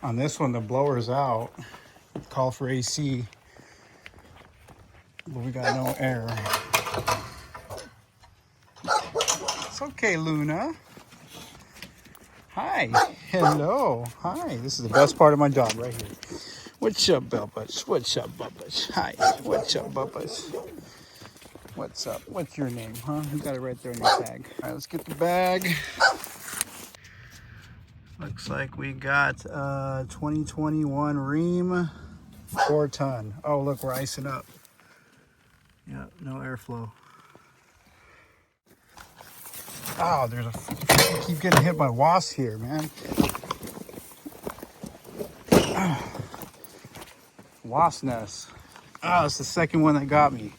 On this one, the blower's out. Call for AC, but we got no air. It's okay, Luna. Hi. Hello. Hi. This is the best part of my job right here. What's up, Bubbas? What's up, Bubbas? Hi. What's up, Bubbas? What's up? What's your name, huh? You got it right there in your tag. All right, let's get the bag. Looks like we got 2021 Rheem 4-ton. Oh, look, we're icing up. Yep, no airflow. Oh, there's a... I keep getting hit by wasps here, man. Wasp nest. Oh, it's the second one that got me.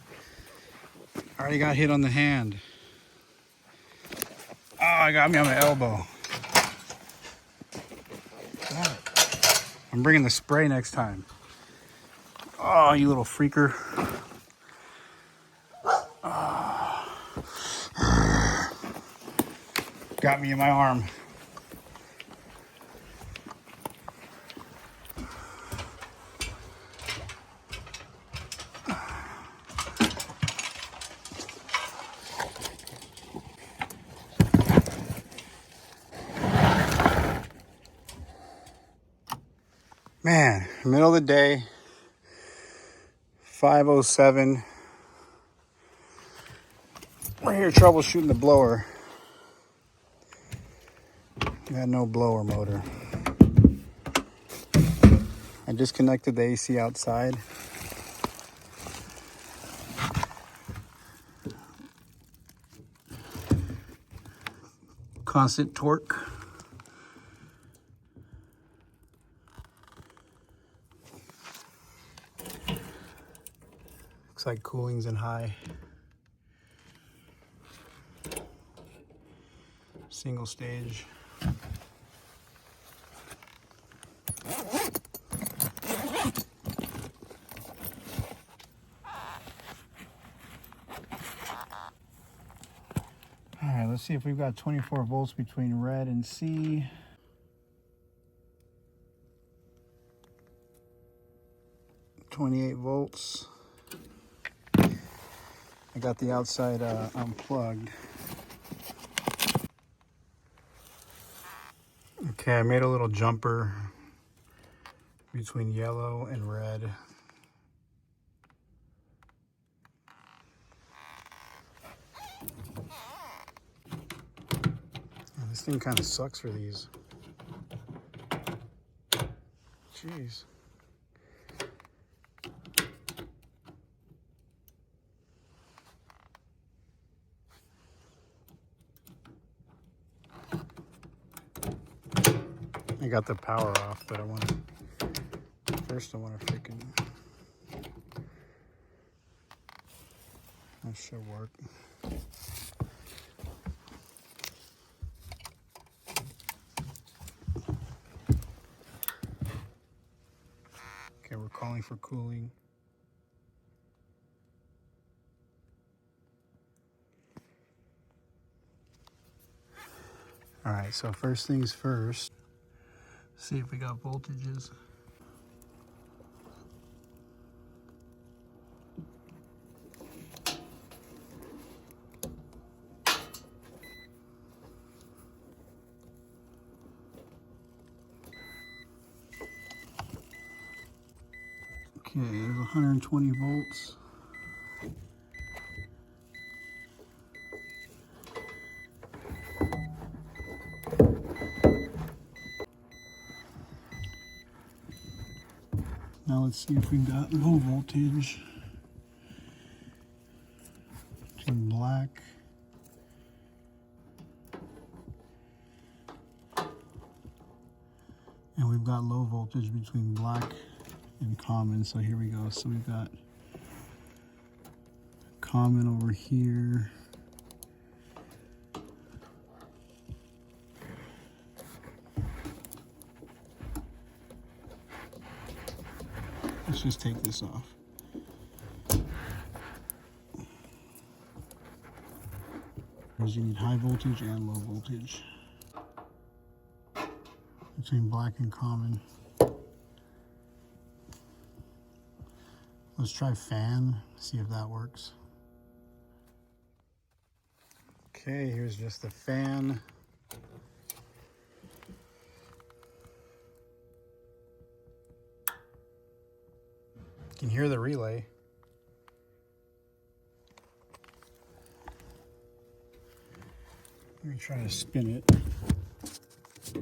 I already got hit on the hand. Oh, it got me on the elbow. I'm bringing the spray next time. Oh, you little freaker. Got me in my arm. Man, middle of the day, 5:07. We're here troubleshooting the blower. Got no blower motor. I disconnected the AC outside. Constant torque. Looks like cooling's in high. Single stage. All right, let's see if we've got 24 volts between red and C. .28 volts. I got the outside unplugged. Okay, I made a little jumper between yellow and red. Oh, this thing kind of sucks for these. Jeez. I got the power off, but I want to freaking... That should work. Okay, we're calling for cooling. All right, so first things first, see if we got voltages. Okay, there's 120 volts. Now let's see if we've got low voltage between black and we've got low voltage between black and common. So here we go. So we've got common over here. Let's just take this off. Because you need high voltage and low voltage between black and common. Let's try fan, see if that works. Okay, here's just the fan. You can hear the relay. Let me try to spin it. Yeah,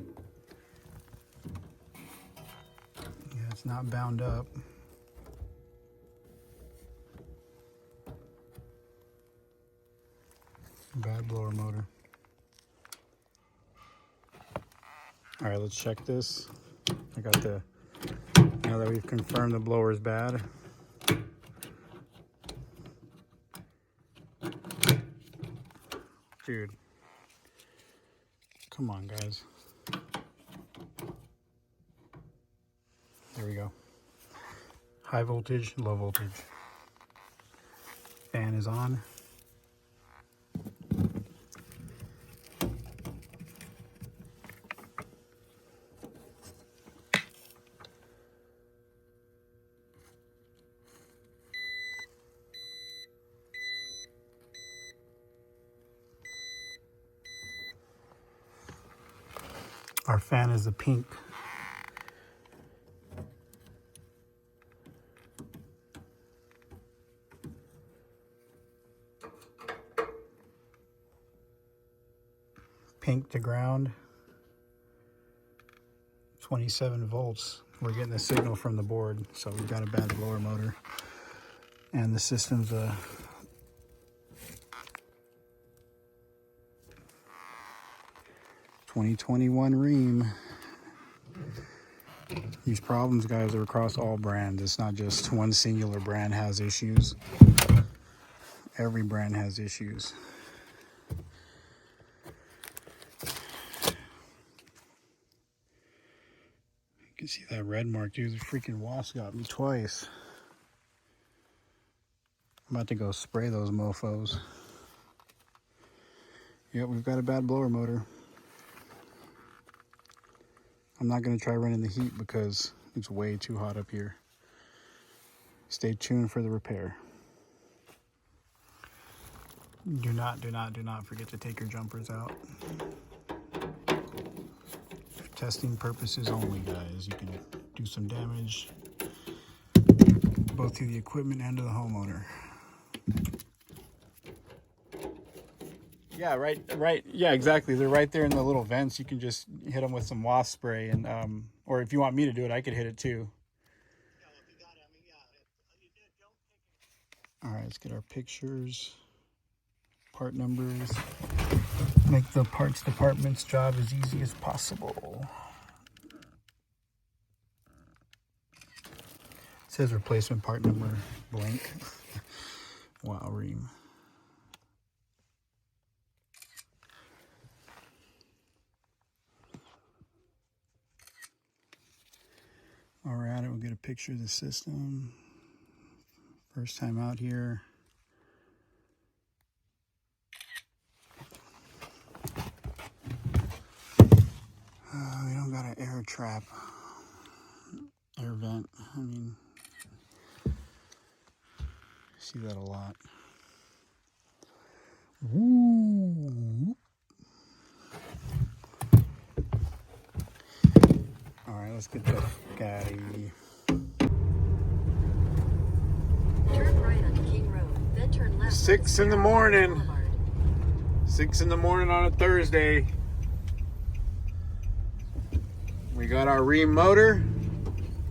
it's not bound up. Bad blower motor. All right, let's check this. I got the, now that we've confirmed the blower is bad. Dude, come on guys. There we go. High voltage, low voltage. Fan is on. Our fan is the pink. Pink to ground. 27 volts. We're getting the signal from the board, so we've got a bad blower motor. And the system's a '21 Rheem. These problems, guys, are across all brands. It's not just one singular brand has issues. Every brand has issues. You can see that red mark, dude. The freaking wasp got me twice. I'm about to go spray those mofos. Yep, we've got a bad blower motor. I'm not going to try running the heat because it's way too hot up here. Stay tuned for the repair. Do not forget to take your jumpers out. For testing purposes only, guys. You can do some damage both to the equipment and to the homeowner. Yeah, right. Yeah, exactly. They're right there in the little vents. You can just hit them with some wasp spray, and or if you want me to do it, I could hit it too. All right, let's get our pictures, part numbers. Make the parts department's job as easy as possible. It says replacement part number blank. Wow, Rheem. All right, we'll get a picture of the system. First time out here. We don't got an air trap, air vent. I mean, I see that a lot. Woo. All right, let's get the guy. Turn right on King Road, then turn left. 6 in the morning. 6 in the morning on a Thursday. We got our Rheem motor.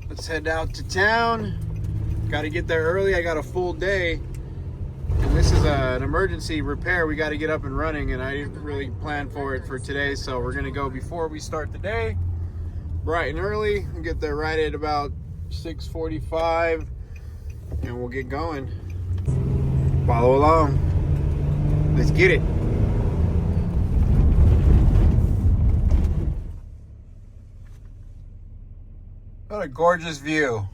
Let's head out to town. Got to get there early. I got a full day. And this is an emergency repair. We got to get up and running, and I didn't really plan for it for today, so we're going to go before we start the day. Bright and early. We'll get there right at about 6:45, and we'll get going. Follow along. Let's get it. What a gorgeous view.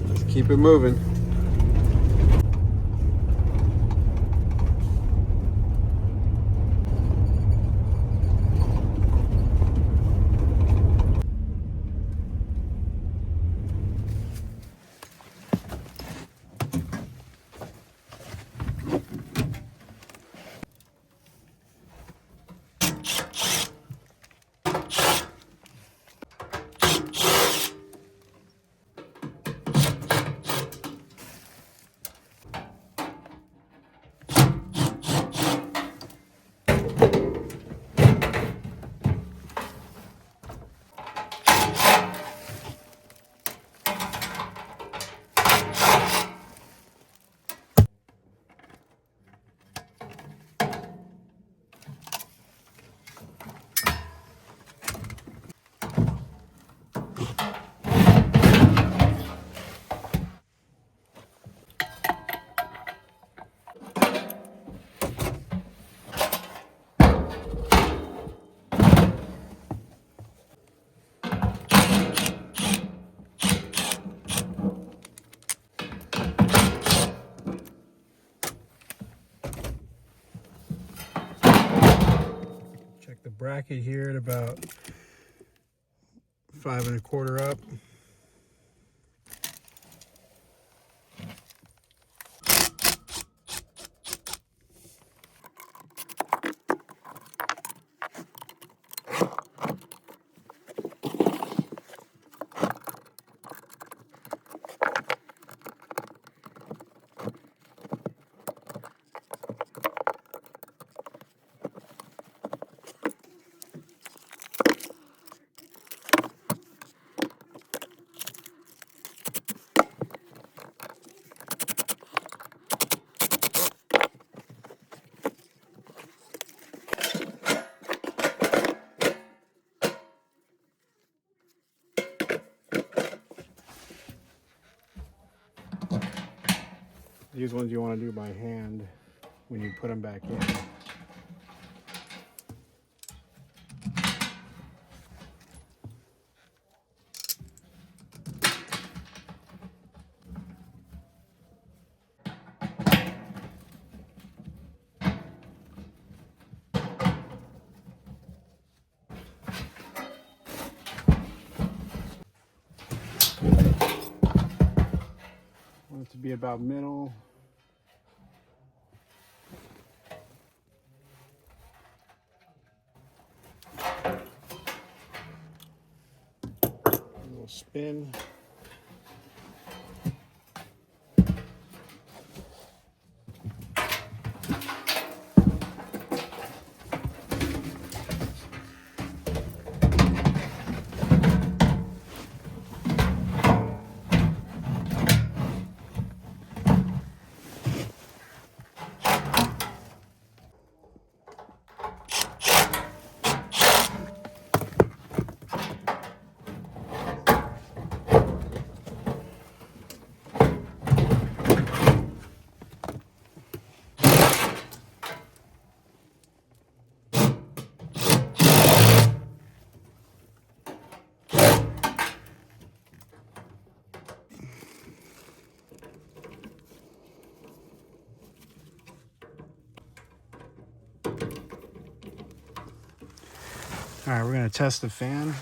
Let's keep it moving. the bracket here at about 5 1/4 up. These ones you want to do by hand when you put them back in. Want it to be about middle. A little spin. All right, we're gonna test the fan.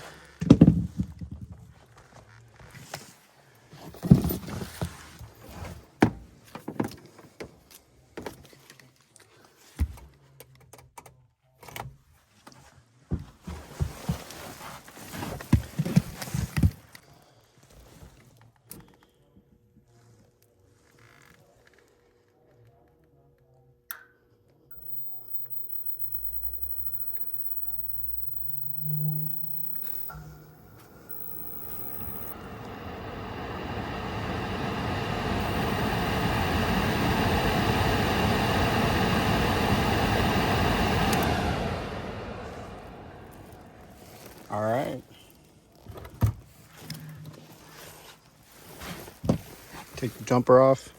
All right. Take the jumper off.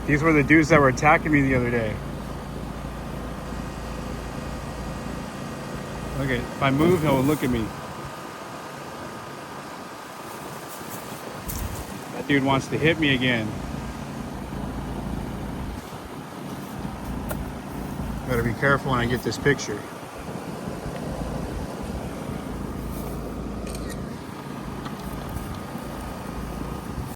These were the dudes that were attacking me the other day. Look at, if I move, he'll look at me. That dude wants to hit me again. Gotta be careful when I get this picture.